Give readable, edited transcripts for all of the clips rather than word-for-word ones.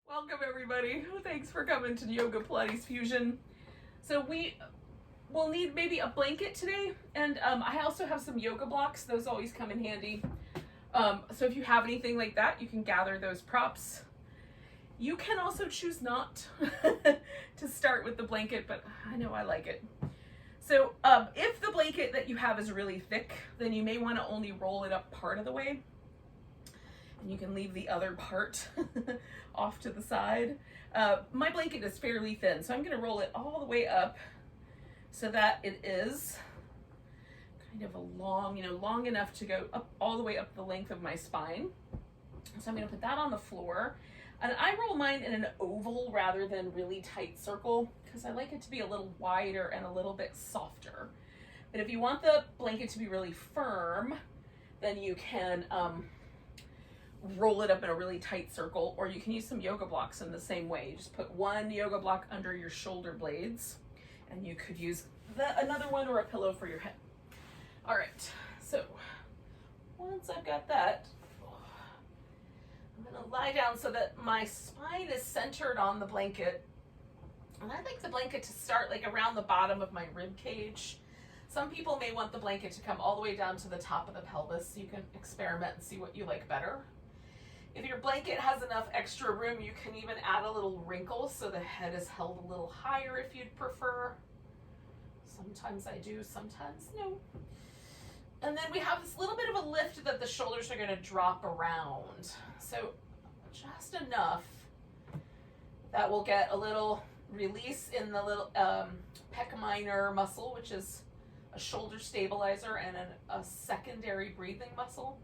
Welcome everybody. Thanks for coming to Yoga Pilates Fusion. So we will need maybe a blanket today, and I also have some yoga blocks. Those always come in handy. So if you have anything like that, you can gather those props. You can also choose not to start with the blanket, but I know I like it. So if the blanket that you have is really thick, then you may want to only roll it up part of the way. And you can leave the other part off to the side. My blanket is fairly thin, so I'm going to roll it all the way up so that it is kind of a long, long enough to go up all the way up the length of my spine. So I'm going to put that on the floor. And I roll mine in an oval rather than really tight circle because I like it to be a little wider and a little bit softer. But if you want the blanket to be really firm, then you can roll it up in a really tight circle, or you can use some yoga blocks in the same way. You just put one yoga block under your shoulder blades, and you could use another one or a pillow for your head. All right, so once I've got that, I'm gonna lie down so that my spine is centered on the blanket. And I like the blanket to start like around the bottom of my rib cage. Some people may want the blanket to come all the way down to the top of the pelvis. You can experiment and see what you like better. If your blanket has enough extra room, you can even add a little wrinkle so the head is held a little higher if you'd prefer. Sometimes I do, sometimes no. And then we have this little bit of a lift that the shoulders are going to drop around. So just enough that we'll get a little release in the little pec minor muscle, which is a shoulder stabilizer and a secondary breathing muscle.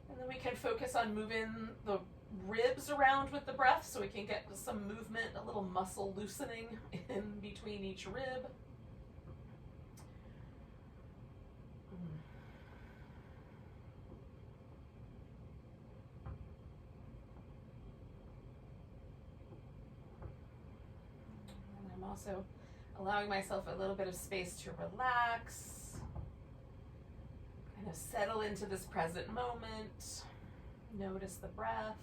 And then we can focus on moving the ribs around with the breath so we can get some movement, a little muscle loosening in between each rib. And I'm also allowing myself a little bit of space to relax. Kind of settle into this present moment. Notice the breath.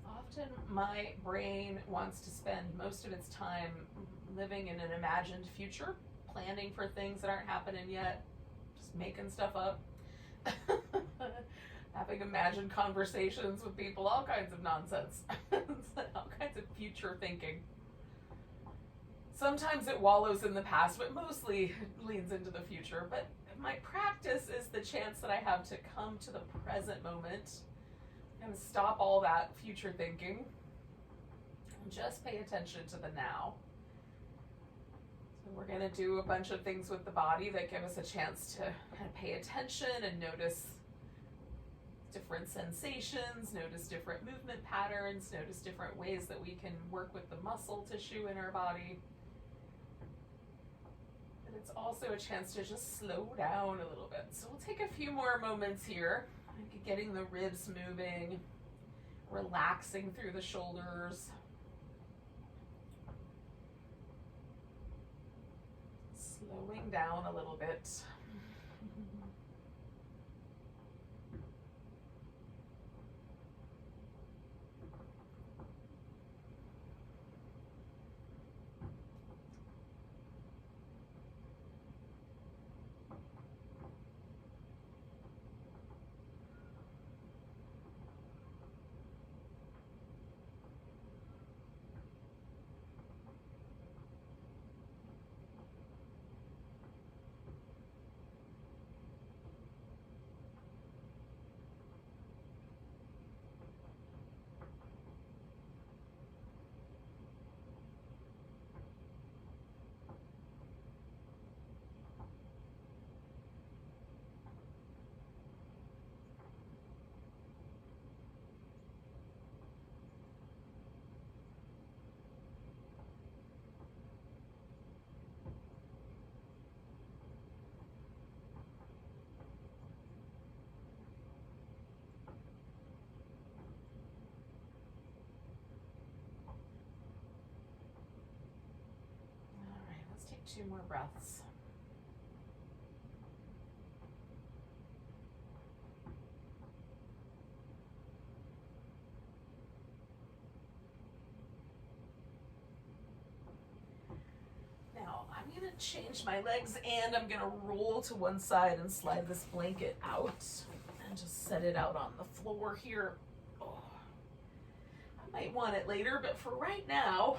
Often my brain wants to spend most of its time living in an imagined future, planning for things that aren't happening yet, just making stuff up, having imagined conversations with people, all kinds of nonsense, all kinds of future thinking. Sometimes it wallows in the past, but mostly it leans into the future. But my practice is the chance that I have to come to the present moment and stop all that future thinking and just pay attention to the now. So we're going to do a bunch of things with the body that give us a chance to kind of pay attention and notice different sensations, notice different movement patterns, notice different ways that we can work with the muscle tissue in our body. It's also a chance to just slow down a little bit. So we'll take a few more moments here, getting the ribs moving, relaxing through the shoulders, slowing down a little bit. Take 2 more breaths. change my legs, and I'm gonna roll to one side and slide this blanket out and just set it out on the floor here. Oh, I might want it later, but for right now,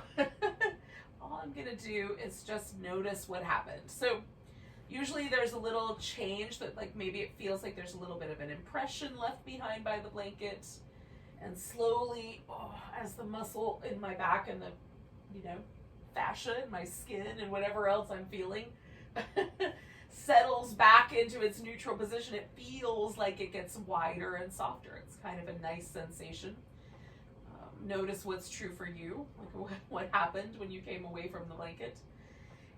all I'm gonna do is just notice what happened. So usually there's a little change that, like, maybe it feels like there's a little bit of an impression left behind by the blanket, and slowly, as the muscle in my back and the, fascia in my skin and whatever else I'm feeling settles back into its neutral position, it feels like it gets wider and softer. It's kind of a nice sensation. Notice what's true for you, like what happened when you came away from the blanket.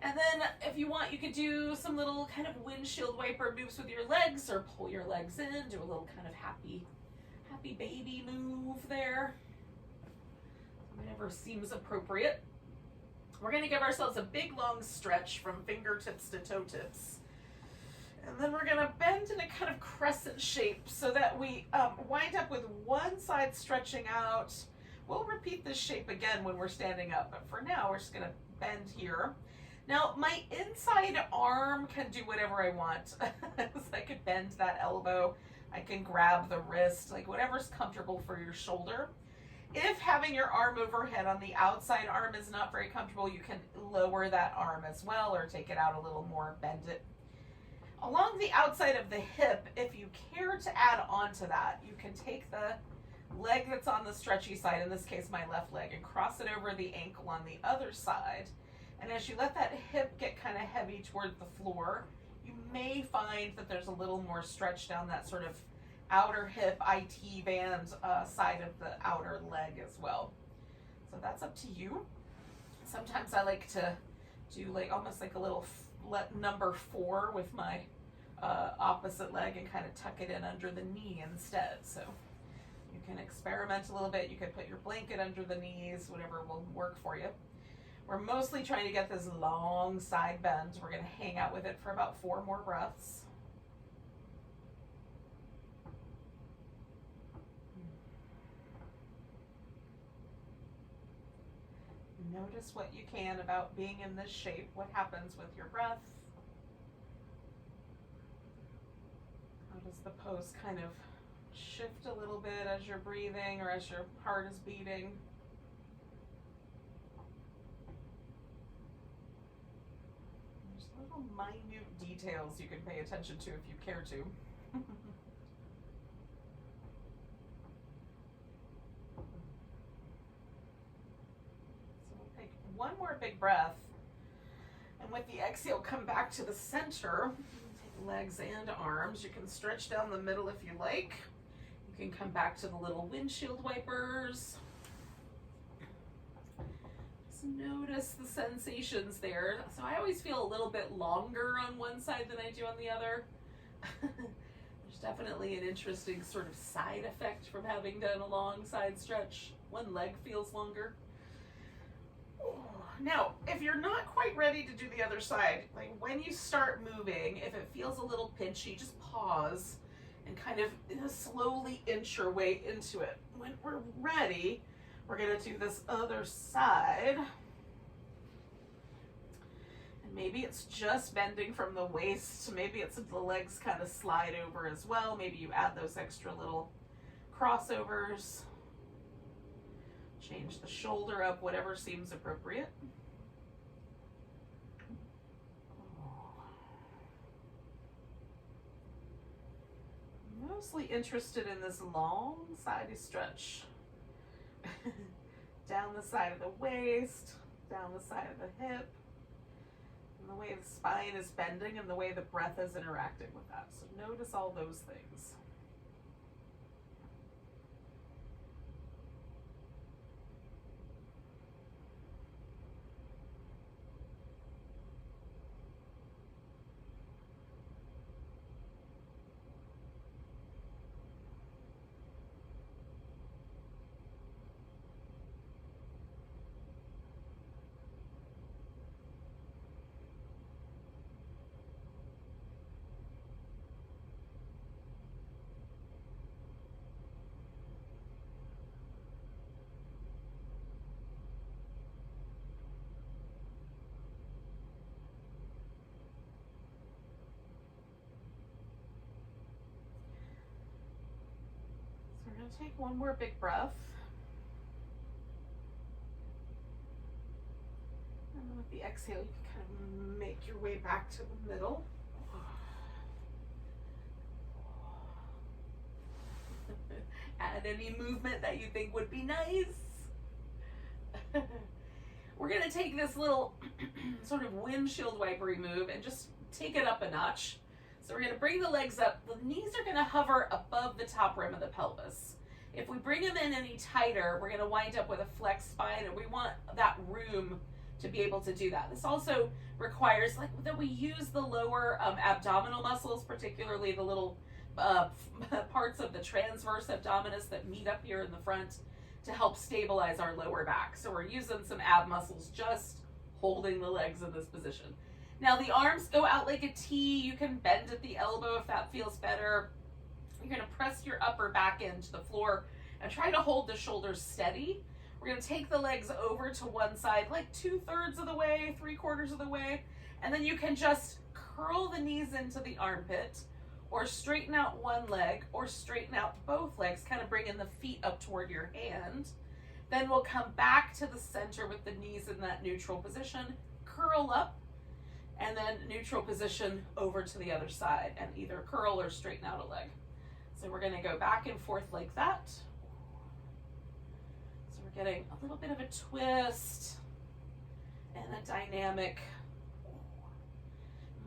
And then if you want, you could do some little kind of windshield wiper moves with your legs, or pull your legs in, do a little kind of happy baby move there. Whatever seems appropriate. We're going to give ourselves a big long stretch from fingertips to toe tips. And then we're going to bend in a kind of crescent shape so that we wind up with one side stretching out. We'll repeat this shape again when we're standing up, but for now we're just going to bend here. Now, my inside arm can do whatever I want. So I could bend that elbow. I can grab the wrist, like whatever's comfortable for your shoulder. If having your arm overhead on the outside arm is not very comfortable, you can lower that arm as well, or take it out a little more, bend it. Along the outside of the hip, if you care to add on to that, you can take the leg that's on the stretchy side, in this case my left leg, and cross it over the ankle on the other side. And as you let that hip get kind of heavy toward the floor, you may find that there's a little more stretch down that sort of outer hip IT band side of the outer leg as well. So that's up to you. Sometimes I like to do like almost like a little number 4 with my opposite leg and kind of tuck it in under the knee instead. So you can experiment a little bit. You could put your blanket under the knees, whatever will work for you. We're mostly trying to get this long side bend. We're going to hang out with it for about 4 more breaths. Notice what you can about being in this shape. What happens with your breath? How does the pose kind of shift a little bit as you're breathing or as your heart is beating? There's little minute details you can pay attention to if you care to. One more big breath, and with the exhale, come back to the center. Take legs and arms. You can stretch down the middle if you like. You can come back to the little windshield wipers. Just notice the sensations there. So I always feel a little bit longer on one side than I do on the other. There's definitely an interesting sort of side effect from having done a long side stretch. One leg feels longer. Now, if you're not quite ready to do the other side, like when you start moving, if it feels a little pinchy, just pause and kind of slowly inch your way into it. When we're ready, we're going to do this other side. And maybe it's just bending from the waist. Maybe it's the legs kind of slide over as well. Maybe you add those extra little crossovers. Change the shoulder up, whatever seems appropriate. Mostly interested in this long side stretch. Down the side of the waist, down the side of the hip, and the way the spine is bending and the way the breath is interacting with that. So notice all those things. going to take one more big breath. And then with the exhale, you can kind of make your way back to the middle. Add any movement that you think would be nice. We're going to take this little sort of windshield wipery move and just take it up a notch. So we're going to bring the legs up. The knees are going to hover above the top rim of the pelvis. If we bring them in any tighter, we're going to wind up with a flexed spine, and we want that room to be able to do that. This also requires that we use the lower abdominal muscles, particularly the little parts of the transverse abdominis that meet up here in the front to help stabilize our lower back. So we're using some ab muscles just holding the legs in this position. Now the arms go out like a T. You can bend at the elbow if that feels better. You're going to press your upper back into the floor and try to hold the shoulders steady. We're going to take the legs over to one side, like 2/3 of the way, 3/4 of the way, and then you can just curl the knees into the armpit, or straighten out one leg, or straighten out both legs, kind of bringing the feet up toward your hand. Then we'll come back to the center with the knees in that neutral position, curl up, and then neutral position over to the other side, and either curl or straighten out a leg. So we're going to go back and forth like that. So we're getting a little bit of a twist and a dynamic,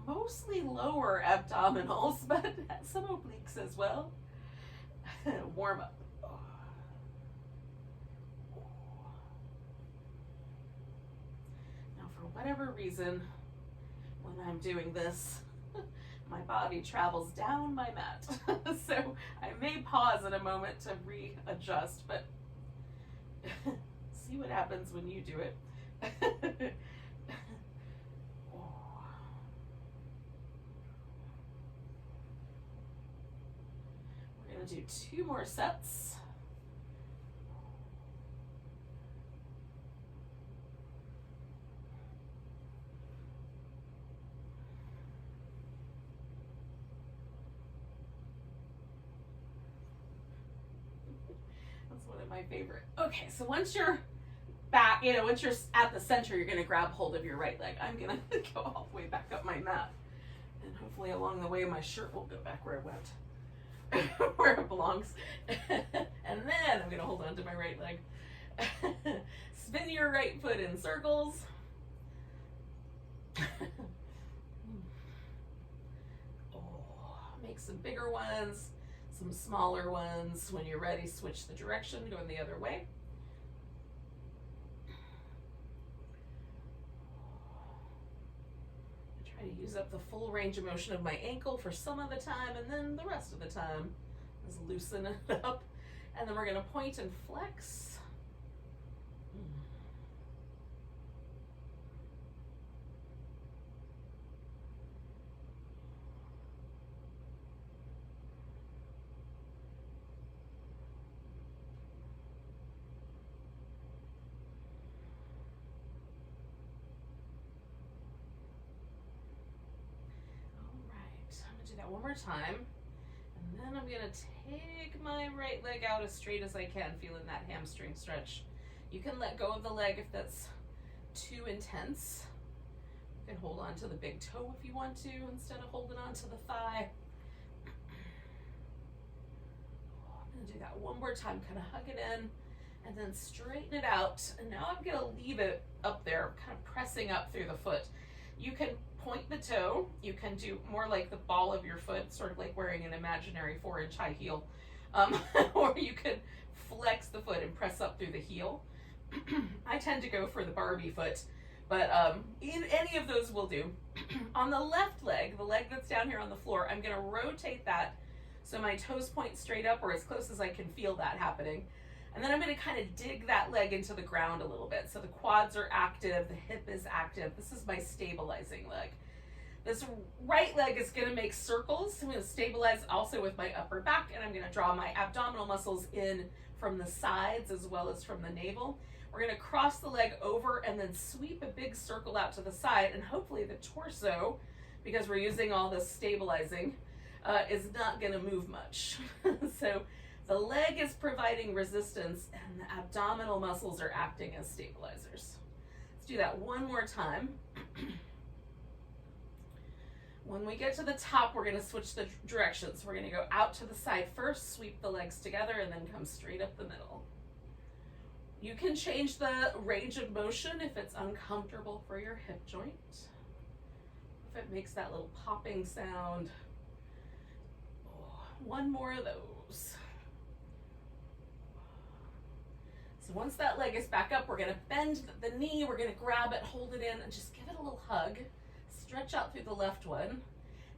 mostly lower abdominals, but some obliques as well. Warm up. Now, for whatever reason, when I'm doing this, my body travels down my mat. So I may pause in a moment to readjust, but see what happens when you do it. We're going to do 2 more sets. That's one of my favorite. Okay, so once you're back, once you're at the center, you're going to grab hold of your right leg. I'm going to go all the way back up my mat. And hopefully along the way, my shirt will go back where it went, where it belongs. And then I'm going to hold on to my right leg. Spin your right foot in circles. Make some bigger ones, some smaller ones. When you're ready, switch the direction, going the other way. Try to use up the full range of motion of my ankle for some of the time, and then the rest of the time is loosen it up. And then we're going to point and flex. That one more time, and then I'm going to take my right leg out as straight as I can, feeling that hamstring stretch. You can let go of the leg if that's too intense. You can hold on to the big toe if you want to, instead of holding on to the thigh. I'm going to do that one more time, kind of hug it in, and then straighten it out. And now I'm going to leave it up there, kind of pressing up through the foot. You can point the toe. You can do more like the ball of your foot, sort of like wearing an imaginary 4-inch high heel. Or you could flex the foot and press up through the heel. I tend to go for the Barbie foot, but in any of those will do. On the left leg, the leg that's down here on the floor, I'm going to rotate that so my toes point straight up, or as close as I can feel that happening. And then I'm going to kind of dig that leg into the ground a little bit. So the quads are active, the hip is active. This is my stabilizing leg. This right leg is going to make circles. I'm going to stabilize also with my upper back, and I'm going to draw my abdominal muscles in from the sides as well as from the navel. We're going to cross the leg over and then sweep a big circle out to the side, and hopefully the torso, because we're using all this stabilizing, is not going to move much. So The leg is providing resistance and the abdominal muscles are acting as stabilizers. Let's do that one more time. When we get to the top, we're going to switch the directions. We're going to go out to the side first, sweep the legs together, and then come straight up the middle. You can change the range of motion if it's uncomfortable for your hip joint. If it makes that little popping sound. Oh, one more of those. So once that leg is back up, we're going to bend the knee, we're going to grab it, hold it in, and just give it a little hug. Stretch out through the left one.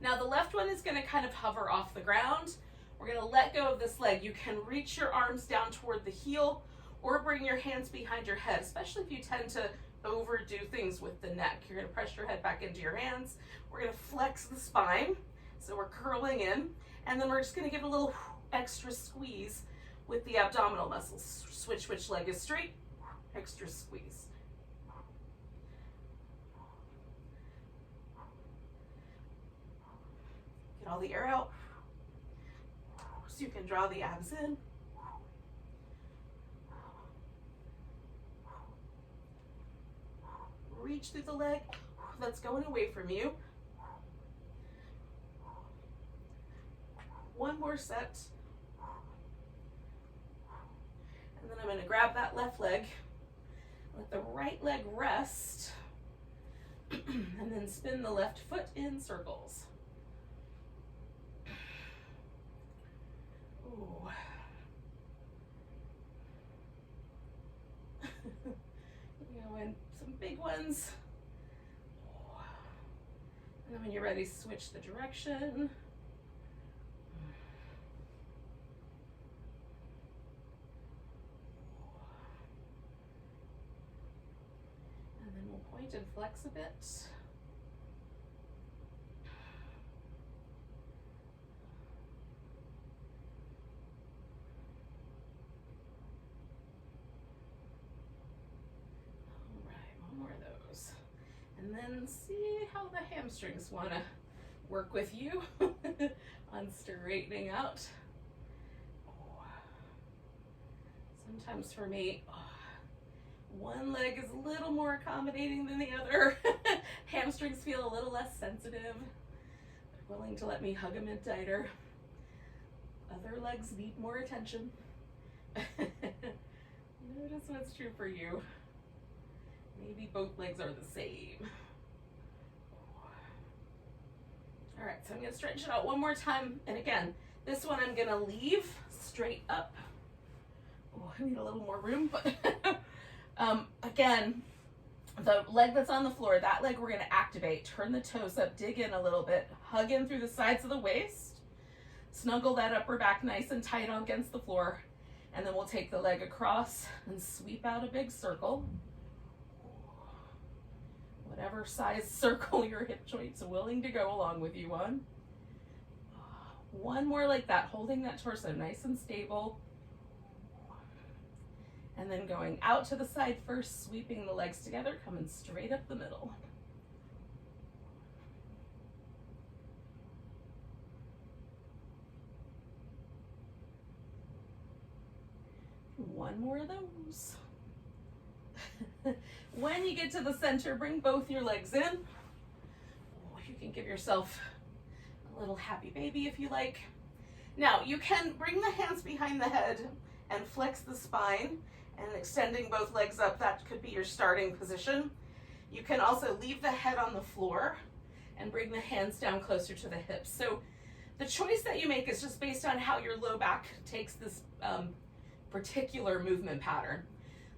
Now the left one is going to kind of hover off the ground. We're going to let go of this leg. You can reach your arms down toward the heel or bring your hands behind your head, especially if you tend to overdo things with the neck. You're going to press your head back into your hands. We're going to flex the spine, so we're curling in, and then we're just going to give it a little extra squeeze with the abdominal muscles. Switch which leg is straight, extra squeeze. Get all the air out so you can draw the abs in. Reach through the leg that's going away from you. One more set. And then I'm going to grab that left leg, let the right leg rest, and then spin the left foot in circles. Ooh. And some big ones. And then when you're ready, switch the direction. And then we'll point and flex a bit. And then see how the hamstrings want to work with you on straightening out. Sometimes for me, one leg is a little more accommodating than the other. Hamstrings feel a little less sensitive. They're willing to let me hug them in tighter. Other legs need more attention. Notice what's true for you. Maybe both legs are the same. All right, so I'm going to stretch it out one more time. And again, this one I'm going to leave straight up. Oh, I need a little more room, but again, the leg that's on the floor, that leg we're going to activate. Turn the toes up, dig in a little bit, hug in through the sides of the waist, snuggle that upper back nice and tight on against the floor, and then we'll take the leg across and sweep out a big circle. Whatever size circle your hip joints are willing to go along with you on. One more like that, holding that torso nice and stable. And then going out to the side first, sweeping the legs together, coming straight up the middle. One more of those. When you get to the center, bring both your legs in. Oh, you can give yourself a little happy baby if you like. Now, you can bring the hands behind the head and flex the spine and extending both legs up. That could be your starting position. You can also leave the head on the floor and bring the hands down closer to the hips. So the choice that you make is just based on how your low back takes this particular movement pattern.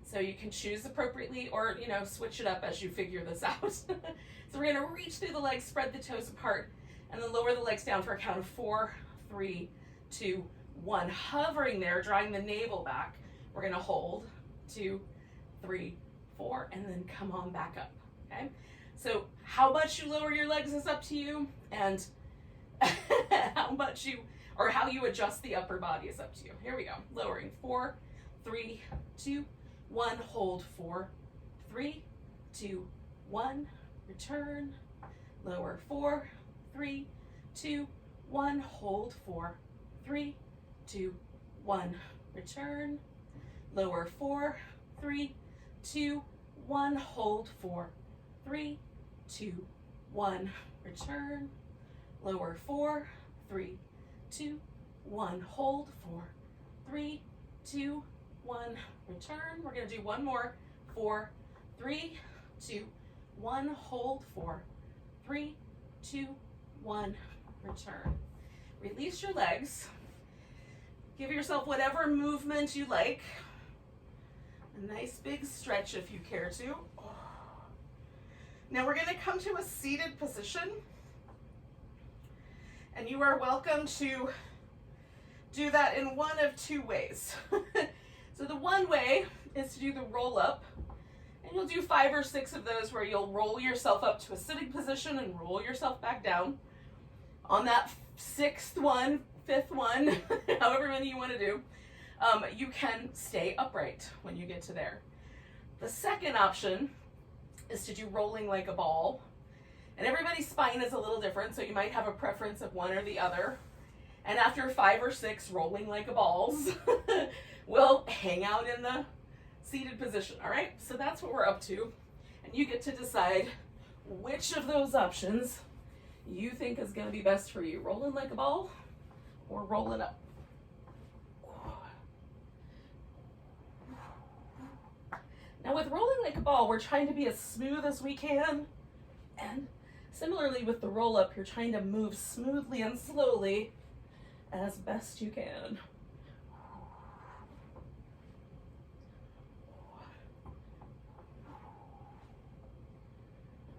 So you can choose appropriately or, switch it up as you figure this out. So we're going to reach through the legs, spread the toes apart, and then lower the legs down for a count of 4, 3, 2, 1. Hovering there, drawing the navel back. We're going to hold 2, 3, 4, and then come on back up. Okay? So how much you lower your legs is up to you, and how you adjust the upper body is up to you. Here we go. Lowering 4, 3, 2, 1, hold 4, 3, 2, 1, return, lower 4, 3, 2, 1, hold 4, 3, 2, 1, return, lower 4, 3, 2, 1, hold 4, 3, 2, 1, return, lower 4, 3, 2, 1, hold 4, 3, 2, 1, return. We're going to do one more. 4, 3, 2, 1, hold 4, 3, 2, 1, return. Release your legs. Give yourself whatever movement you like. A nice big stretch if you care to. Now we're going to come to a seated position. And you are welcome to do that in one of two ways. So the one way is to do the roll up. And you'll do 5 or 6 of those where you'll roll yourself up to a sitting position and roll yourself back down. On that 6th one, 5th one, however many you want to do, you can stay upright when you get to there. The second option is to do rolling like a ball. And everybody's spine is a little different, so you might have a preference of one or the other. And after 5 or 6 rolling like a balls, we'll hang out in the seated position, all right? So that's what we're up to. And you get to decide which of those options you think is gonna be best for you. Rolling like a ball or rolling up. Now with rolling like a ball, we're trying to be as smooth as we can. And similarly with the roll up, you're trying to move smoothly and slowly as best you can.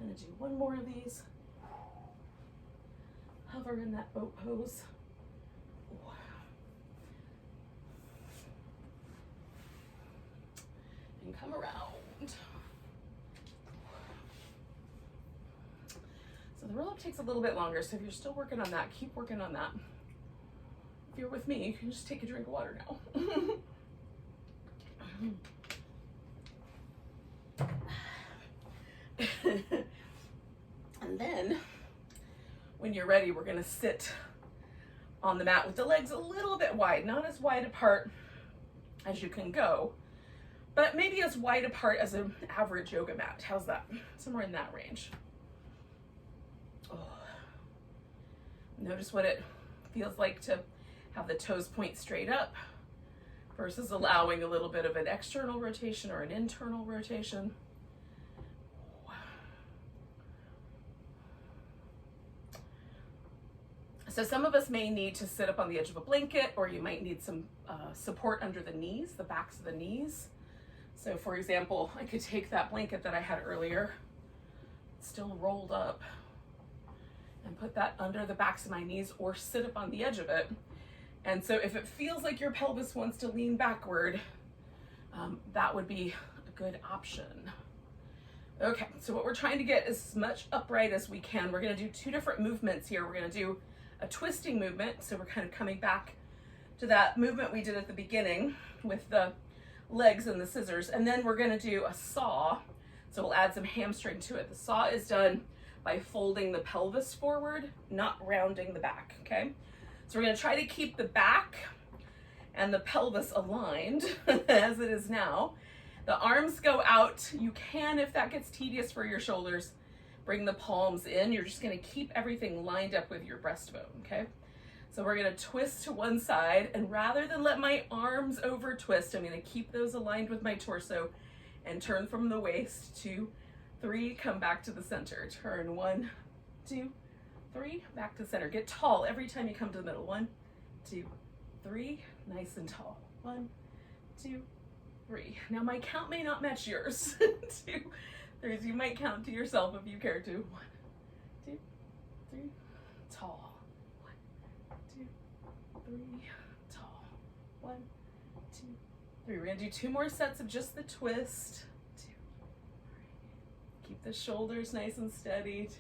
I'm gonna do one more of these. Hover in that boat pose. And come around. So the roll up takes a little bit longer, so if you're still working on that, keep working on that. If you're with me, you can just take a drink of water now. And then, when you're ready, we're gonna sit on the mat with the legs a little bit wide, not as wide apart as you can go, but maybe as wide apart as an average yoga mat. How's that? Somewhere in that range. Oh. Notice what it feels like to have the toes point straight up versus allowing a little bit of an external rotation or an internal rotation. So some of us may need to sit up on the edge of a blanket, or you might need some support under the knees, the backs of the knees. So for example, I could take that blanket that I had earlier, still rolled up, and put that under the backs of my knees or sit up on the edge of it. And so if it feels like your pelvis wants to lean backward, that would be a good option. Okay, so what we're trying to get is as much upright as we can. We're gonna do 2 different movements here. We're gonna do a twisting movement, so we're kind of coming back to that movement we did at the beginning with the legs and the scissors, and then we're gonna do a saw, so we'll add some hamstring to it. The saw is done by folding the pelvis forward, not rounding the back, okay? So we're gonna try to keep the back and the pelvis aligned as it is now. The arms go out. You can, if that gets tedious for your shoulders, bring the palms in. You're just gonna keep everything lined up with your breastbone, okay? So we're gonna twist to one side, and rather than let my arms over twist, I'm gonna keep those aligned with my torso and turn from the waist. 2, 3, come back to the center. Turn 1, 2, 3, back to center. Get tall every time you come to the middle. 1, 2, 3, nice and tall. 1, 2, 3. Now my count may not match yours. 2, 3. You might count to yourself if you care to. 1, 2, 3, tall. 1, 2, 3, tall. 1, 2, 3. We're gonna do 2 more sets of just the twist. 2, 3. Keep the shoulders nice and steady. 2,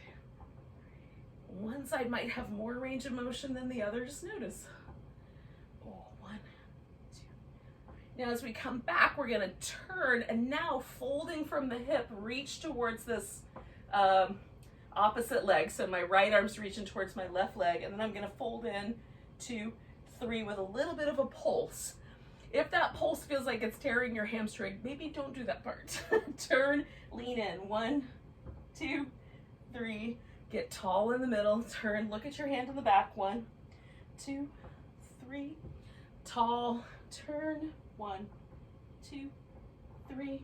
3. One side might have more range of motion than the other. Just notice. Oh, 1, 2. Now as we come back, we're gonna turn, and now folding from the hip, reach towards this opposite leg. So my right arm's reaching towards my left leg, and then I'm gonna fold in 2, 3 with a little bit of a pulse. If that pulse feels like it's tearing your hamstring, maybe don't do that part. Turn, lean in. 1, 2, 3. Get tall in the middle. Turn, look at your hand in the back. 1, 2, 3. Tall, turn. 1, 2, 3.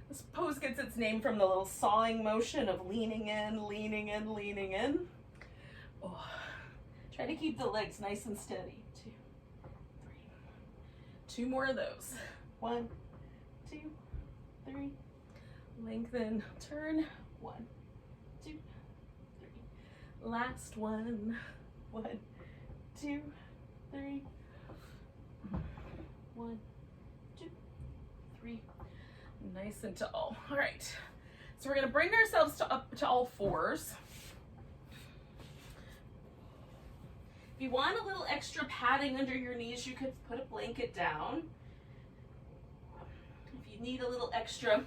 This pose gets its name from the little sawing motion of leaning in, leaning in, leaning in. Oh. Try to keep the legs nice and steady. 2, 3. 2 more of those. 1, 2, 3. Lengthen, turn. 1, 2, 3. Last one. 1, 2, 3. 1, 2, 3. Nice and tall. All right. So we're going to bring ourselves up to all fours. If you want a little extra padding under your knees, you could put a blanket down. If you need a little extra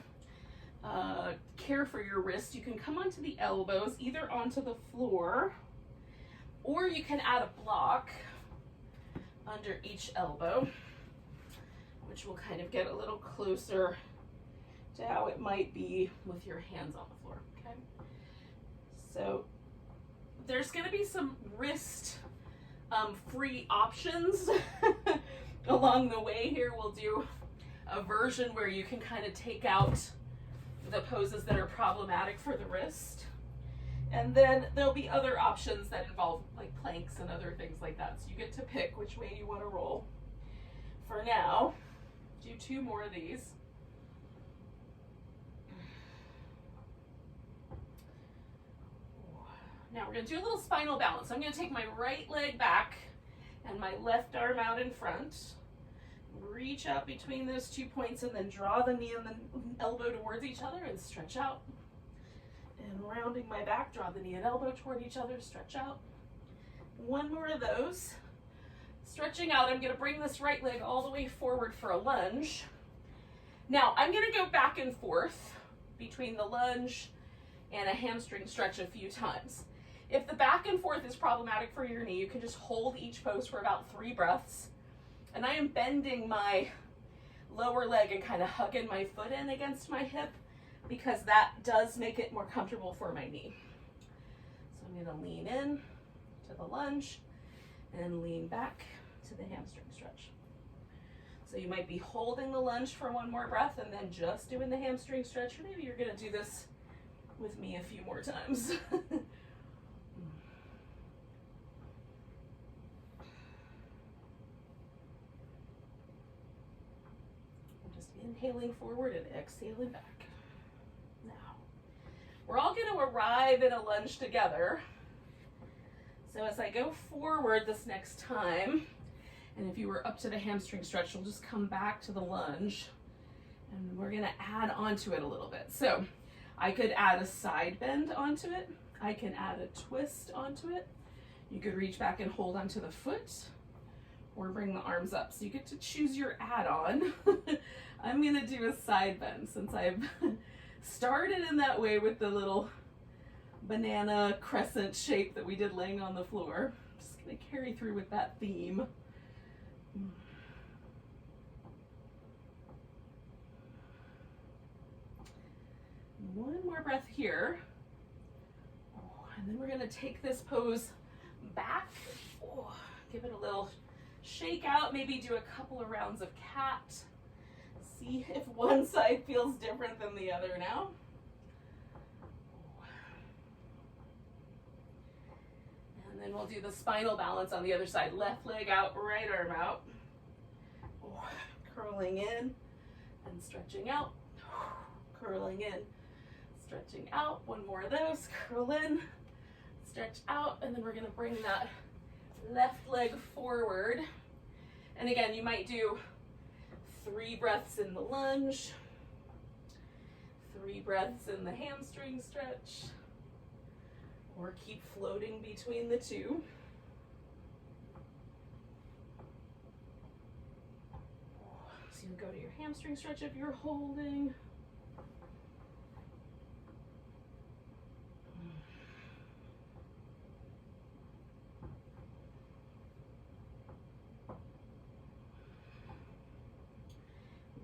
care for your wrist, you can come onto the elbows, either onto the floor, or you can add a block under each elbow, which will kind of get a little closer to how it might be with your hands on the floor, okay? So there's gonna be some wrist free options along the way here. We'll do a version where you can kind of take out the poses that are problematic for the wrist. And then there'll be other options that involve like planks and other things like that. So you get to pick which way you want to roll. For now, do 2 more of these. Now we're going to do a little spinal balance. I'm going to take my right leg back and my left arm out in front. Reach out between those 2 points and then draw the knee and the elbow towards each other and stretch out. And rounding my back, draw the knee and elbow toward each other, stretch out. 1 more of those. Stretching out, I'm going to bring this right leg all the way forward for a lunge. Now I'm going to go back and forth between the lunge and a hamstring stretch a few times. If the back and forth is problematic for your knee, you can just hold each pose for about 3 breaths. And I am bending my lower leg and kind of hugging my foot in against my hip because that does make it more comfortable for my knee. So I'm going to lean in to the lunge and lean back to the hamstring stretch. So you might be holding the lunge for 1 more breath and then just doing the hamstring stretch, or maybe you're going to do this with me a few more times. Inhaling forward and exhaling back. Now, we're all going to arrive in a lunge together. So as I go forward this next time, and if you were up to the hamstring stretch, you'll just come back to the lunge, and we're going to add onto it a little bit. So I could add a side bend onto it. I can add a twist onto it. You could reach back and hold onto the foot, or bring the arms up. So you get to choose your add-on. I'm gonna do a side bend since I've started in that way with the little banana crescent shape that we did laying on the floor. Just gonna carry through with that theme. One more breath here. And then we're gonna take this pose back. Give it a little shake out, maybe do a couple of rounds of cat. See if one side feels different than the other now. And then we'll do the spinal balance on the other side. Left leg out, right arm out. Curling in and stretching out. Curling in, stretching out. 1 more of those. Curl in, stretch out, and then we're going to bring that left leg forward. And again, you might do 3 breaths in the lunge, 3 breaths in the hamstring stretch, or keep floating between the 2. So you go to your hamstring stretch if you're holding.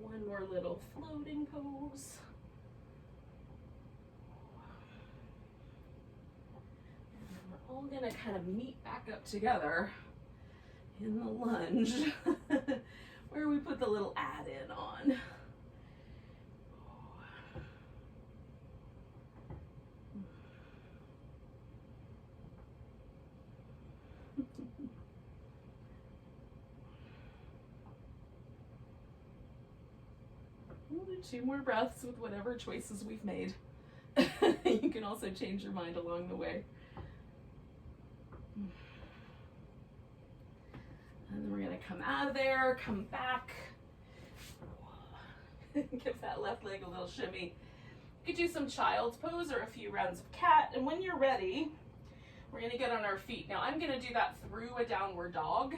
One more little floating pose. And then we're all gonna kind of meet back up together in the lunge where we put the little add-in on. We'll do 2 more breaths with whatever choices we've made. You can also change your mind along the way. And then we're gonna come out of there, come back. Give that left leg a little shimmy. You could do some child's pose or a few rounds of cat. And when you're ready, we're gonna get on our feet. Now I'm gonna do that through a downward dog.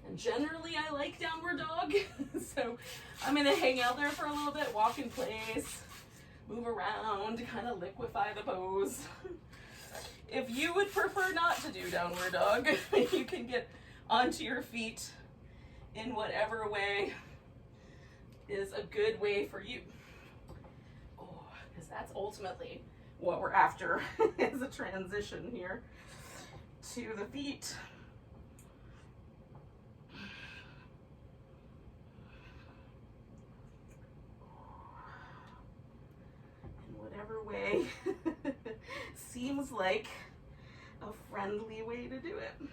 And generally I like downward dog. So I'm gonna hang out there for a little bit, walk in place, move around to kind of liquefy the pose. If you would prefer not to do downward dog, you can get onto your feet in whatever way is a good way for you. Oh, because that's ultimately what we're after is a transition here to the feet. In whatever way seems like a friendly way to do it.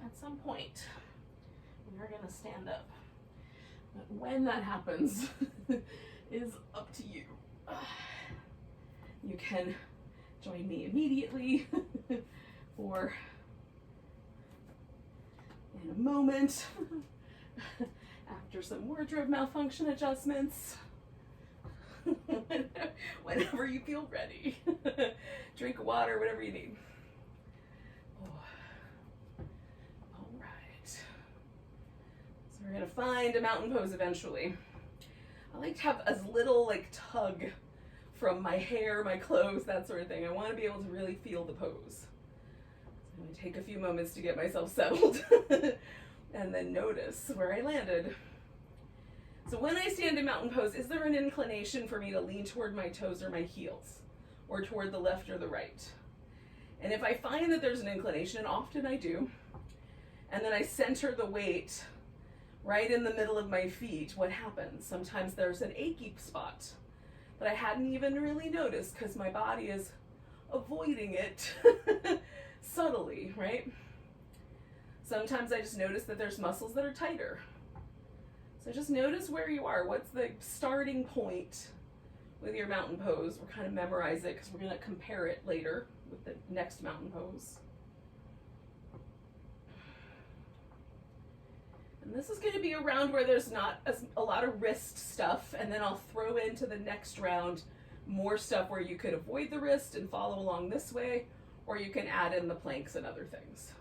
At some point, we are going to stand up. But when that happens is up to you. You can join me immediately or in a moment after some wardrobe malfunction adjustments. Whenever you feel ready. Drink water, whatever you need. We're gonna find a mountain pose eventually. I like to have as little like tug from my hair, my clothes, that sort of thing. I want to be able to really feel the pose. So I'm gonna take a few moments to get myself settled and then notice where I landed. So when I stand in mountain pose, is there an inclination for me to lean toward my toes or my heels, or toward the left or the right? And if I find that there's an inclination, and often I do, and then I center the weight right in the middle of my feet, what happens? Sometimes there's an achy spot that I hadn't even really noticed because my body is avoiding it subtly, right? Sometimes I just notice that there's muscles that are tighter. So just notice where you are. What's the starting point with your mountain pose? We'll kind of memorize it because we're going to compare it later with the next mountain pose. And this is going to be a round where there's not a lot of wrist stuff, and then I'll throw into the next round more stuff where you could avoid the wrist and follow along this way, or you can add in the planks and other things.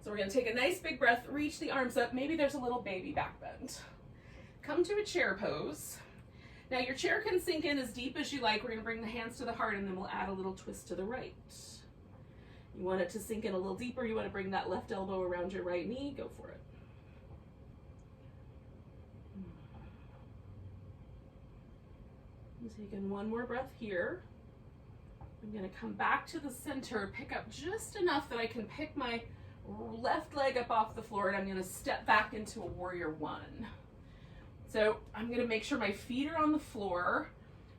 So we're going to take a nice big breath, reach the arms up. Maybe there's a little baby back bend. Come to a chair pose. Now your chair can sink in as deep as you like. We're going to bring the hands to the heart, and then we'll add a little twist to the right. You want it to sink in a little deeper. You want to bring that left elbow around your right knee. Go for it. Take in one more breath here. I'm going to come back to the center, pick up just enough that I can pick my left leg up off the floor, and I'm going to step back into a warrior one. So I'm going to make sure my feet are on the floor,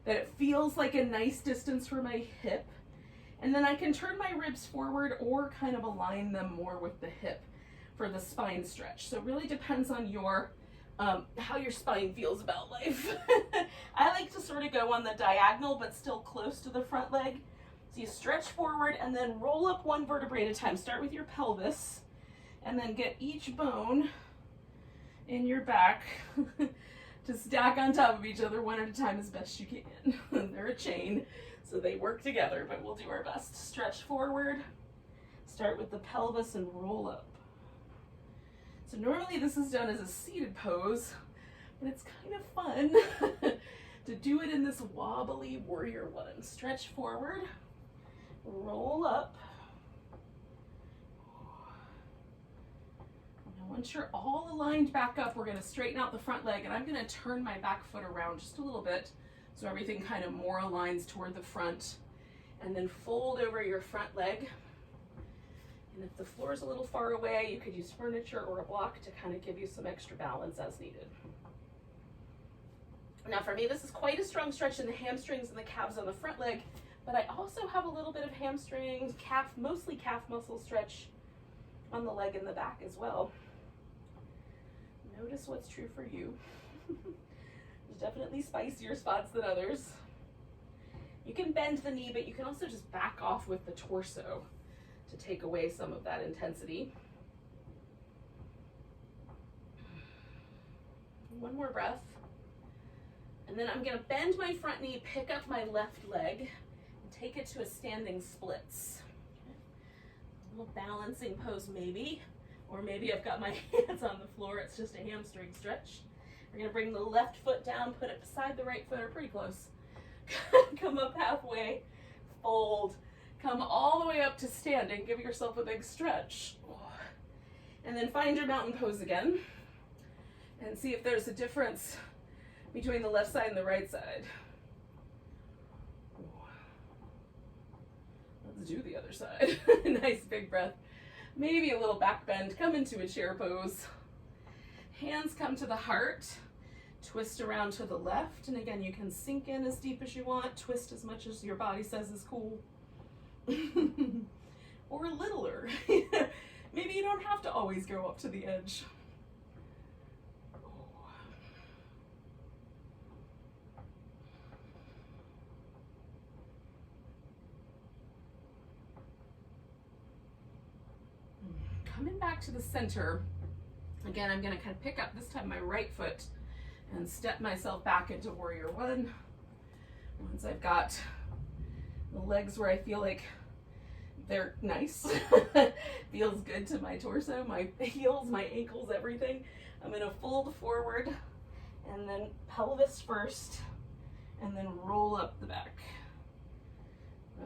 that it feels like a nice distance from my hip, and then I can turn my ribs forward or kind of align them more with the hip for the spine stretch. So it really depends on your how your spine feels about life. I like to sort of go on the diagonal but still close to the front leg. So you stretch forward and then roll up one vertebrae at a time. Start with your pelvis and then get each bone in your back to stack on top of each other one at a time as best you can. They're a chain, so they work together, but we'll do our best. Stretch forward, start with the pelvis and roll up. So normally this is done as a seated pose, but it's kind of fun to do it in this wobbly warrior one. Stretch forward, roll up. Now once you're all aligned back up, we're gonna straighten out the front leg, and I'm gonna turn my back foot around just a little bit so everything kind of more aligns toward the front, and then fold over your front leg. And if the floor is a little far away, you could use furniture or a block to kind of give you some extra balance as needed. Now for me, this is quite a strong stretch in the hamstrings and the calves on the front leg, but I also have a little bit of hamstrings, calf, mostly calf muscle stretch on the leg and the back as well. Notice what's true for you. There's definitely spicier spots than others. You can bend the knee, but you can also just back off with the torso to take away some of that intensity. One more breath. And then I'm gonna bend my front knee, pick up my left leg, and take it to a standing splits. Okay. A little balancing pose maybe, or maybe I've got my hands on the floor, it's just a hamstring stretch. We're gonna bring the left foot down, put it beside the right foot, or pretty close. Come up halfway, fold, come all the way up to standing, give yourself a big stretch. And then find your mountain pose again, and see if there's a difference between the left side and the right side. Let's do the other side. Nice big breath. Maybe a little back bend, come into a chair pose. Hands come to the heart, twist around to the left, and again, you can sink in as deep as you want, twist as much as your body says is cool. Or littler. Maybe you don't have to always go up to the edge. Coming back to the center, again, I'm gonna kind of pick up this time my right foot and step myself back into warrior one. Once I've got the legs where I feel like they're nice, feels good to my torso, my heels, my ankles, everything, I'm gonna fold forward and then pelvis first and then roll up the back.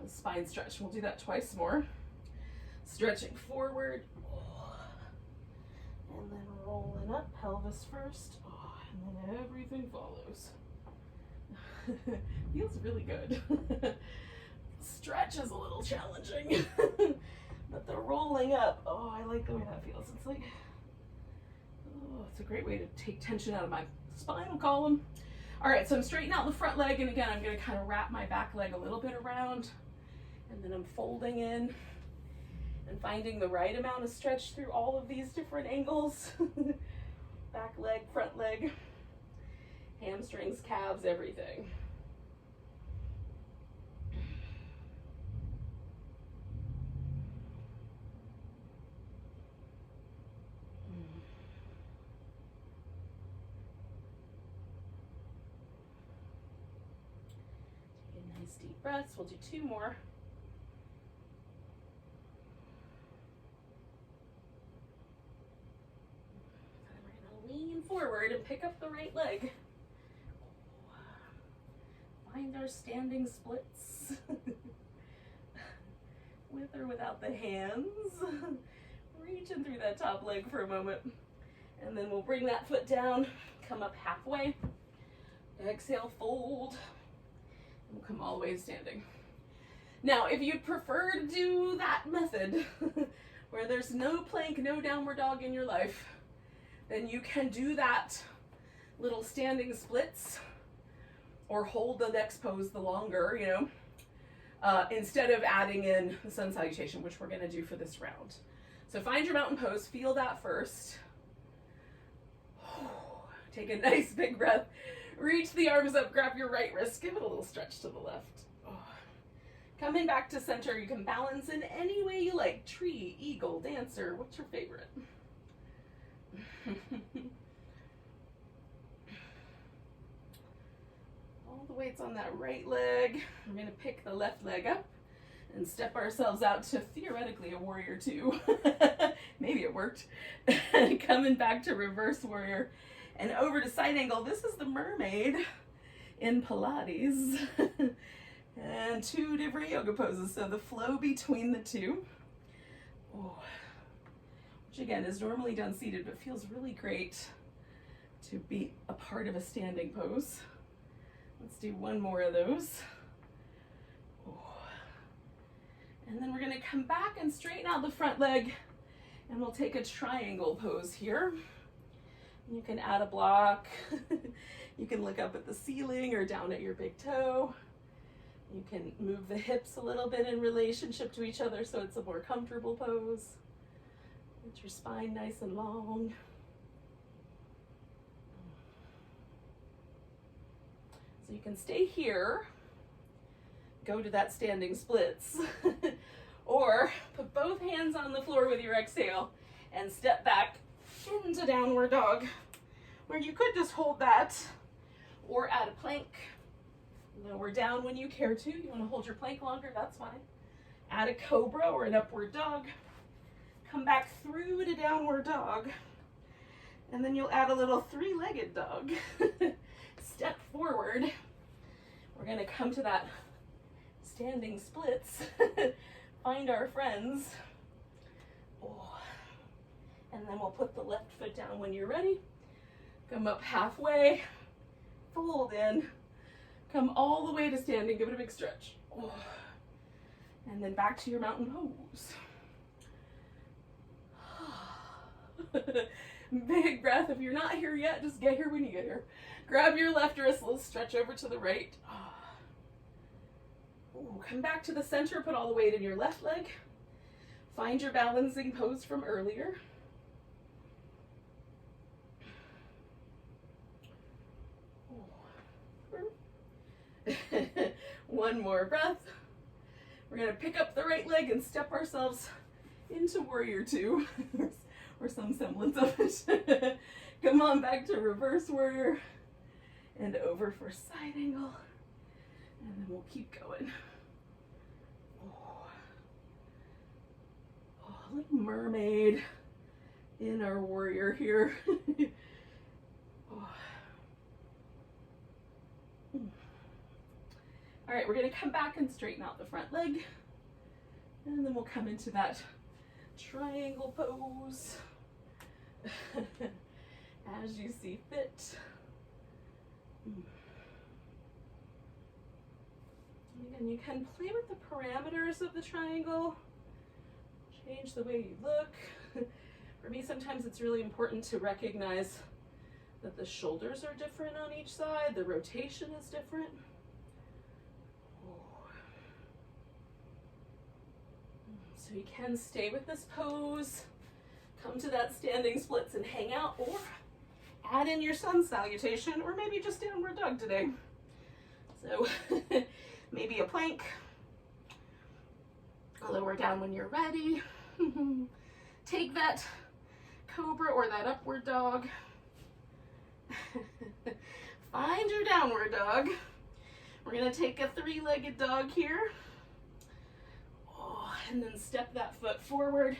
The spine stretch, we'll do that twice more. Stretching forward, and then rolling up, pelvis first, and then everything follows. Feels really good. Stretch is a little challenging, but the rolling up, I like the way that feels. It's like, it's a great way to take tension out of my spinal column. All right, so I'm straightening out the front leg, and again, I'm gonna kind of wrap my back leg a little bit around, and then I'm folding in and finding the right amount of stretch through all of these different angles. Back leg, front leg, hamstrings, calves, everything. Take nice deep breaths. We'll do 2 more. Lean forward and pick up the right leg. Find our standing splits. With or without the hands. Reaching through that top leg for a moment. And then we'll bring that foot down, come up halfway. Exhale, fold. And we'll come all the way to standing. Now, if you'd prefer to do that method, where there's no plank, no downward dog in your life, then you can do that little standing splits or hold the next pose the longer, you know, instead of adding in the sun salutation, which we're gonna do for this round. So find your mountain pose, feel that first. Take a nice big breath, reach the arms up, grab your right wrist, give it a little stretch to the left. Coming back to center, you can balance in any way you like, tree, eagle, dancer, what's your favorite? All the weight's on that right leg. I'm going to pick the left leg up, and step ourselves out to theoretically a warrior two. Maybe it worked. Coming back to reverse warrior and over to side angle. This is the mermaid in Pilates. And two different yoga poses. So the flow between the two. Oh, which again is normally done seated, but feels really great to be a part of a standing pose. Let's do one more of those. And then we're going to come back and straighten out the front leg, and we'll take a triangle pose here. You can add a block. You can look up at the ceiling or down at your big toe. You can move the hips a little bit in relationship to each other so it's a more comfortable pose. Get your spine nice and long. So you can stay here, go to that standing splits, or put both hands on the floor with your exhale and step back into downward dog, where you could just hold that or add a plank. Lower down when you care to. You want to hold your plank longer, that's fine. Add a cobra or an upward dog. Come back through to downward dog, and then you'll add a little three-legged dog. Step forward. We're going to come to that standing splits. Find our friends. Oh. And then we'll put the left foot down when you're ready. Come up halfway, fold in, come all the way to standing, give it a big stretch. Oh. And then back to your mountain pose. Big breath. If you're not here yet, just get here when you get here. Grab your left wrist, let's stretch over to the right. Ooh, come back to the center, put all the weight in your left leg. Find your balancing pose from earlier. One more breath. We're going to pick up the right leg and step ourselves into warrior two, or some semblance of it. Come on back to reverse warrior and over for side angle, and then we'll keep going. A little mermaid in our warrior here. All right, we're going to come back and straighten out the front leg, and then we'll come into that triangle pose as you see fit. And again, you can play with the parameters of the triangle, change the way you look. For me, sometimes it's really important to recognize that the shoulders are different on each side, the rotation is different. So you can stay with this pose, come to that standing splits and hang out, or add in your sun salutation, or maybe just downward dog today. So maybe a plank, lower down when you're ready. Take that cobra or that upward dog. Find your downward dog. We're gonna take a three-legged dog here. And then step that foot forward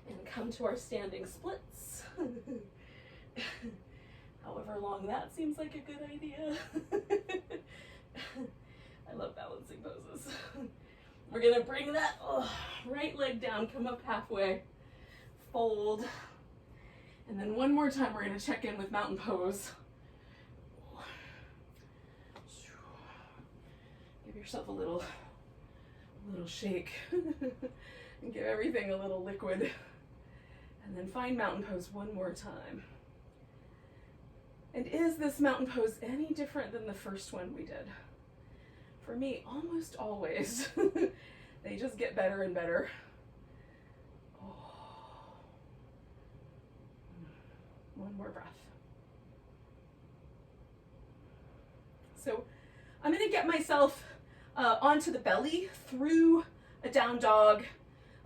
and come to our standing splits. However long that seems like a good idea. I love balancing poses. We're gonna bring that right leg down, come up halfway, fold, and then one more time we're gonna check in with mountain pose. Give yourself a little shake and give everything a little liquid, and then find mountain pose one more time. And is this mountain pose any different than the first one we did? For me, almost always. They just get better and better. One more breath. So I'm going to get myself onto the belly through a down dog,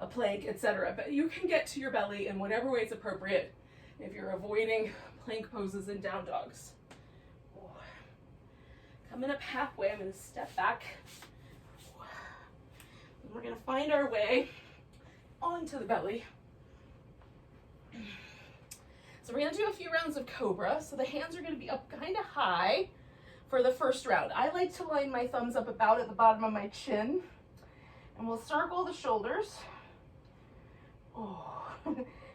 a plank, etc. But you can get to your belly in whatever way is appropriate if you're avoiding plank poses and down dogs. Coming up halfway, I'm going to step back. We're gonna find our way onto the belly. So we're gonna do a few rounds of Cobra. So the hands are gonna be up kind of high for the first round. I like to line my thumbs up about at the bottom of my chin. And we'll circle the shoulders. Oh,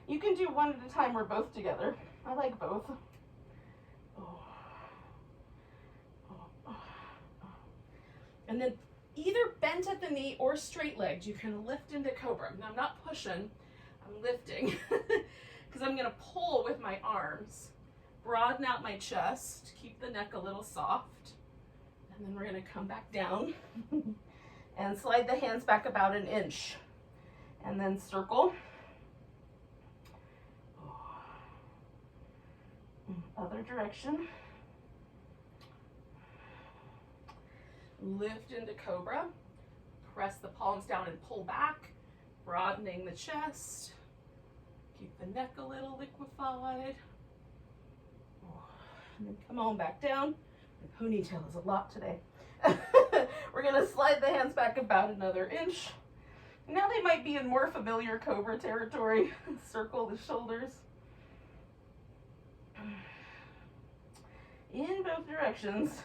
you can do one at a time or both together. I like both. Oh. Oh. And then either bent at the knee or straight legged, you can lift into Cobra. Now I'm not pushing, I'm lifting because I'm gonna pull with my arms, broaden out my chest, keep the neck a little soft, and then we're gonna come back down and slide the hands back about an inch, and then circle. Other direction. Lift into Cobra. Press the palms down and pull back, broadening the chest. Keep the neck a little liquefied. And then come on back down. The ponytail is a lot today. We're gonna slide the hands back about another inch. Now they might be in more familiar Cobra territory. Circle the shoulders. In both directions.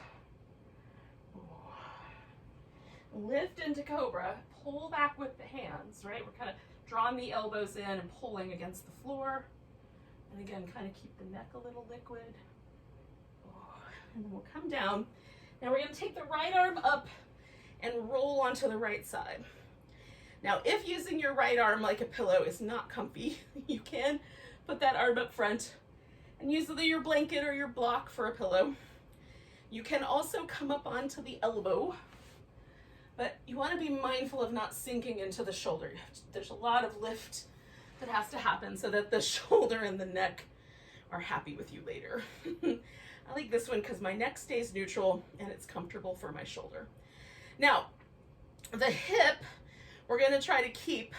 Lift into Cobra, pull back with the hands, right? We're kind of drawing the elbows in and pulling against the floor. And again, kind of keep the neck a little liquid. And then we'll come down. Now we're gonna take the right arm up and roll onto the right side. Now, if using your right arm like a pillow is not comfy, you can put that arm up front and use either your blanket or your block for a pillow. You can also come up onto the elbow, but you want to be mindful of not sinking into the shoulder. There's a lot of lift that has to happen so that the shoulder and the neck are happy with you later. I like this one because my neck stays neutral and it's comfortable for my shoulder. Now, the hip, we're going to try to keep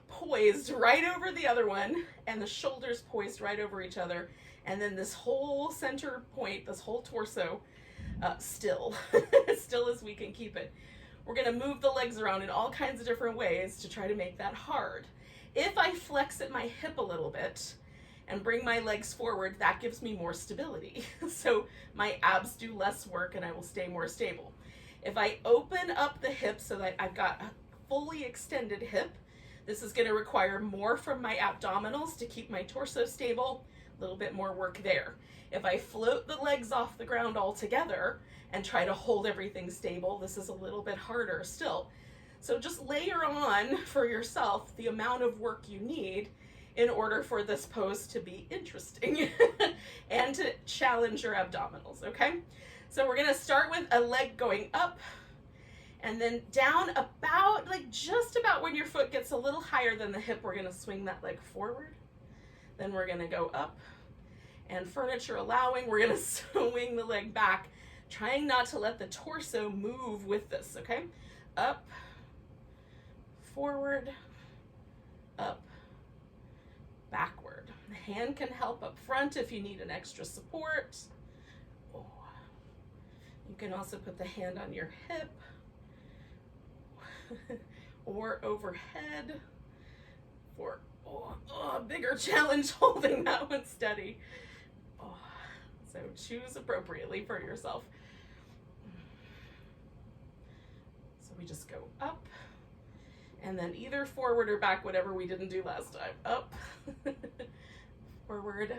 poised right over the other one and the shoulders poised right over each other. And then this whole center point, this whole torso, still, still as we can keep it. We're gonna move the legs around in all kinds of different ways to try to make that hard. If I flex at my hip a little bit and bring my legs forward, that gives me more stability. So my abs do less work and I will stay more stable. If I open up the hip so that I've got a fully extended hip, this is gonna require more from my abdominals to keep my torso stable. A little bit more work there. If I float the legs off the ground altogether and try to hold everything stable, this is a little bit harder still. So just layer on for yourself the amount of work you need in order for this pose to be interesting and to challenge your abdominals, okay? So we're gonna start with a leg going up and then down about, like just about when your foot gets a little higher than the hip, we're gonna swing that leg forward. Then we're gonna go up, and furniture allowing, we're gonna swing the leg back, trying not to let the torso move with this, okay? Up, forward, up, backward. The hand can help up front if you need an extra support. Oh. You can also put the hand on your hip or overhead for a bigger challenge holding that one steady. Oh, so choose appropriately for yourself. So we just go up and then either forward or back, whatever we didn't do last time. Up, forward,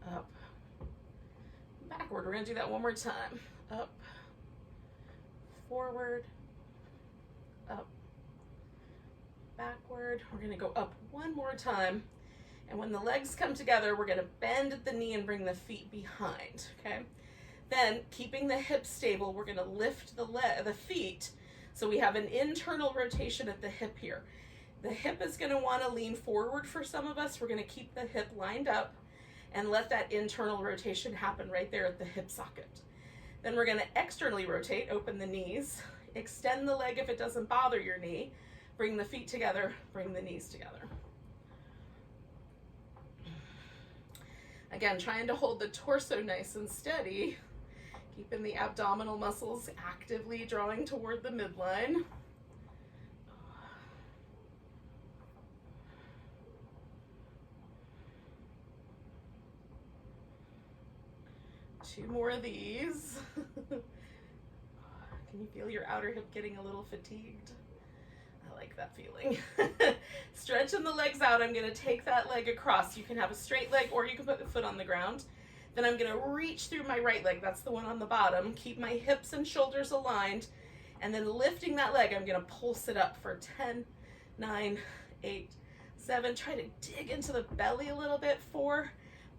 up, backward. We're gonna do that one more time. Up, forward, up, backward. We're gonna go up one more time. And when the legs come together, we're gonna bend at the knee and bring the feet behind, okay? Then, keeping the hips stable, we're gonna lift the feet so we have an internal rotation at the hip here. The hip is gonna wanna lean forward for some of us. We're gonna keep the hip lined up and let that internal rotation happen right there at the hip socket. Then we're gonna externally rotate, open the knees, extend the leg if it doesn't bother your knee, bring the feet together, bring the knees together. Again, trying to hold the torso nice and steady, keeping the abdominal muscles actively drawing toward the midline. 2 more of these. Can you feel your outer hip getting a little fatigued? I like that feeling. Stretching the legs out, I'm gonna take that leg across. You can have a straight leg or you can put the foot on the ground. Then I'm gonna reach through my right leg, that's the one on the bottom. Keep my hips and shoulders aligned. And then lifting that leg, I'm gonna pulse it up for 10, 9, 8, 7. Try to dig into the belly a little bit. 4,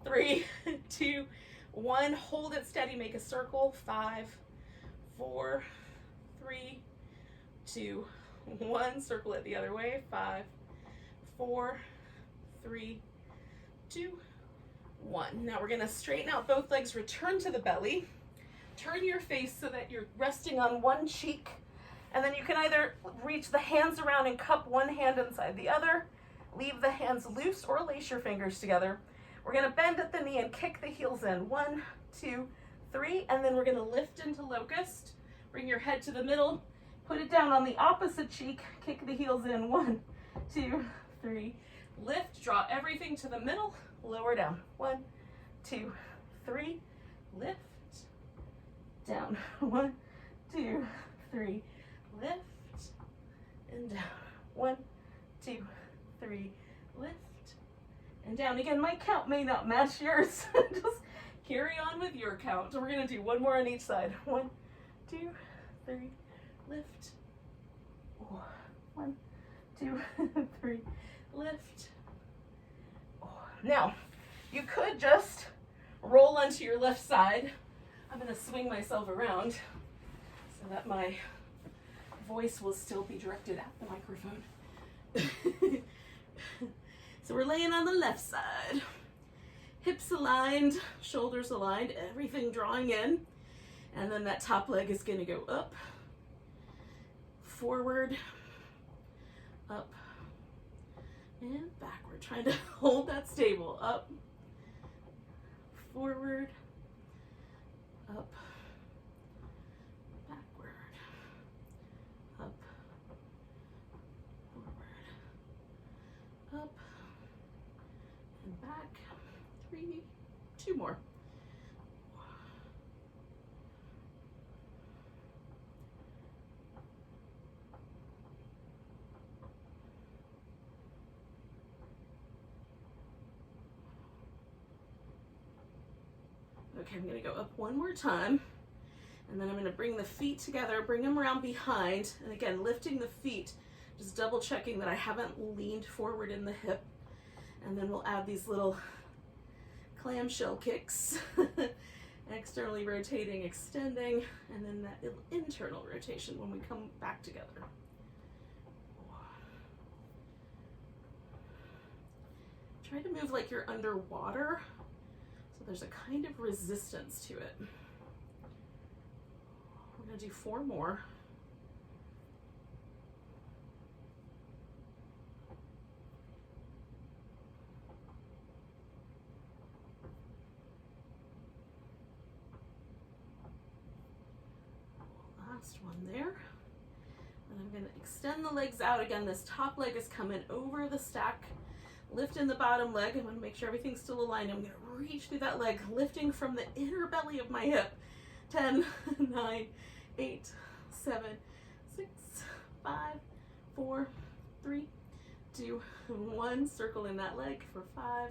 3, 2, 1. Hold it steady, make a circle. 5, 4, 3, 2, 1. Circle it the other way. 5, 4, 3, 2, 1. Now we're gonna straighten out both legs, return to the belly. Turn your face so that you're resting on one cheek, and then you can either reach the hands around and cup one hand inside the other, leave the hands loose, or lace your fingers together. We're gonna bend at the knee and kick the heels in. 1, 2, 3, and then we're gonna lift into locust. Bring your head to the middle, put it down on the opposite cheek, kick the heels in. 1, 2, 3, lift, draw everything to the middle, lower down. 1, 2, 3, lift, down. 1, 2, 3, lift, and down. 1, 2, 3, lift, and down. Again, my count may not match yours. Just carry on with your count. So we're gonna do 1 more on each side. 1, 2, 3, lift. 1, 2, 3, lift. Now, you could just roll onto your left side. I'm gonna swing myself around so that my voice will still be directed at the microphone. So we're laying on the left side. Hips aligned, shoulders aligned, everything drawing in. And then that top leg is gonna go up, forward, up, and backward. Trying to hold that stable. Up, forward, up, backward, up, forward, up, and back. 3, 2 more. Okay, I'm gonna go up 1 more time, and then I'm gonna bring the feet together, bring them around behind, and again, lifting the feet, just double checking that I haven't leaned forward in the hip, and then we'll add these little clamshell kicks, externally rotating, extending, and then that internal rotation when we come back together. Try to move like you're underwater. There's a kind of resistance to it. We're gonna do 4 more. Last one there. And I'm gonna extend the legs out again. This top leg is coming over the stack. Lift in the bottom leg. I want to make sure everything's still aligned. I'm going to reach through that leg, lifting from the inner belly of my hip. 10, 9, 8, 7, 6, 5, 4, 3, 2, 1. Circle in that leg for 5,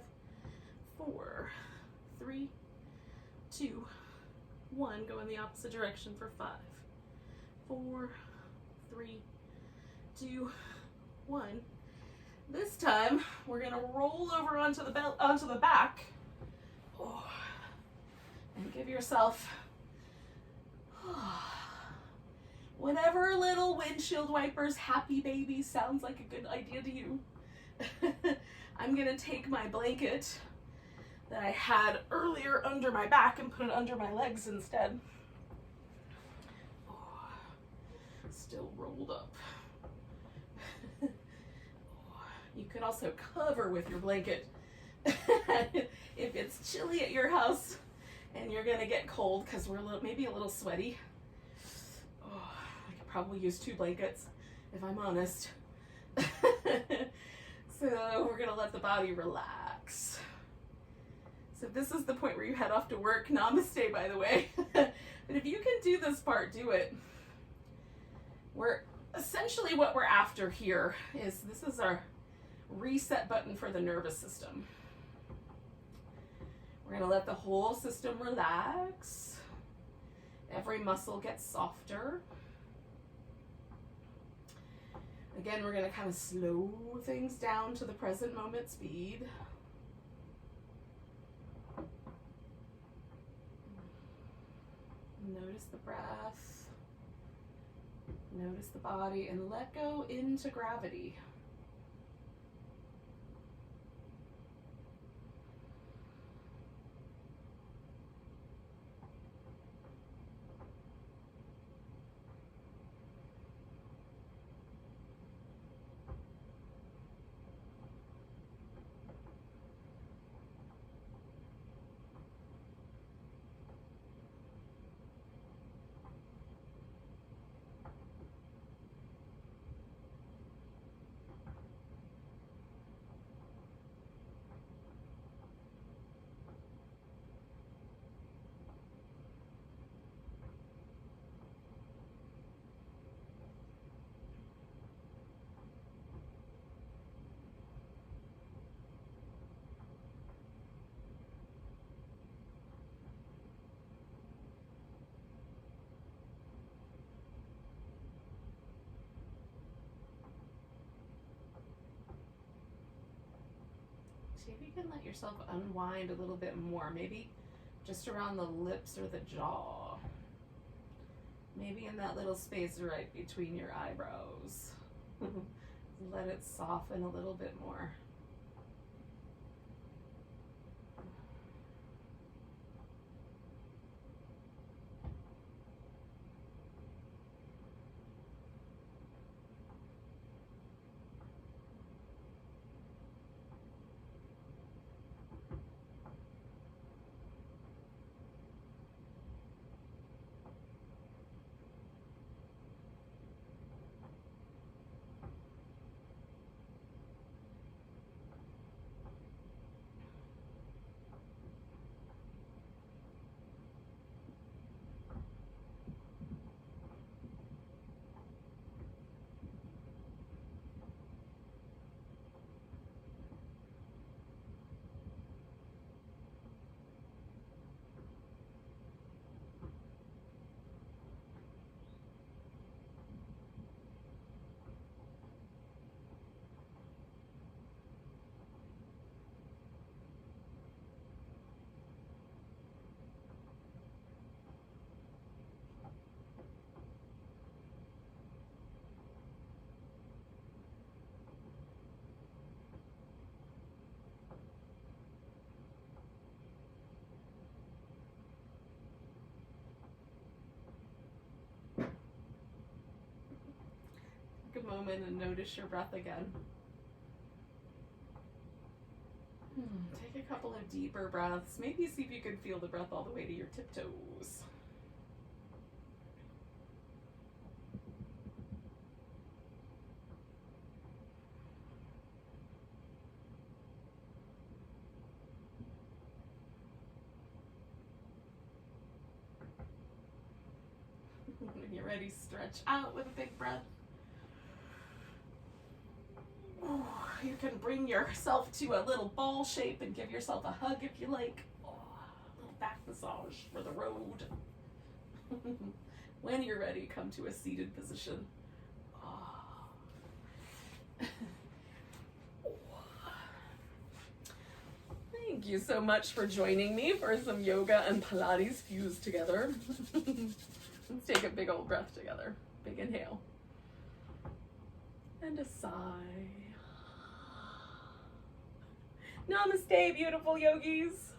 4, 3, 2, 1. Go in the opposite direction for 5, 4, 3, 2, 1. This time, we're gonna roll over onto the back, and give yourself whatever little windshield wipers, happy baby sounds like a good idea to you. I'm gonna take my blanket that I had earlier under my back and put it under my legs instead. Still rolled up. You could also cover with your blanket if it's chilly at your house and you're gonna get cold because we're maybe a little sweaty. I could probably use 2 blankets if I'm honest. So we're gonna let the body relax. So if this is the point where you head off to work, namaste, by the way. But if you can do this part, do it. We're essentially what we're after here is this is our reset button for the nervous system. We're going to let the whole system relax. Every muscle gets softer. Again, we're going to kind of slow things down to the present moment speed. Notice the breath. Notice the body and let go into gravity. See if you can let yourself unwind a little bit more, maybe just around the lips or the jaw. Maybe in that little space right between your eyebrows. Let it soften a little bit more. Take a moment and notice your breath again. Take a couple of deeper breaths. Maybe see if you can feel the breath all the way to your tiptoes. When you're ready, stretch out with a big breath. You can bring yourself to a little ball shape and give yourself a hug if you like. A little back massage for the road. When you're ready, come to a seated position. Thank you so much for joining me for some yoga and Pilates fused together. Let's take a big old breath together. Big inhale. And a sigh. Namaste, beautiful yogis.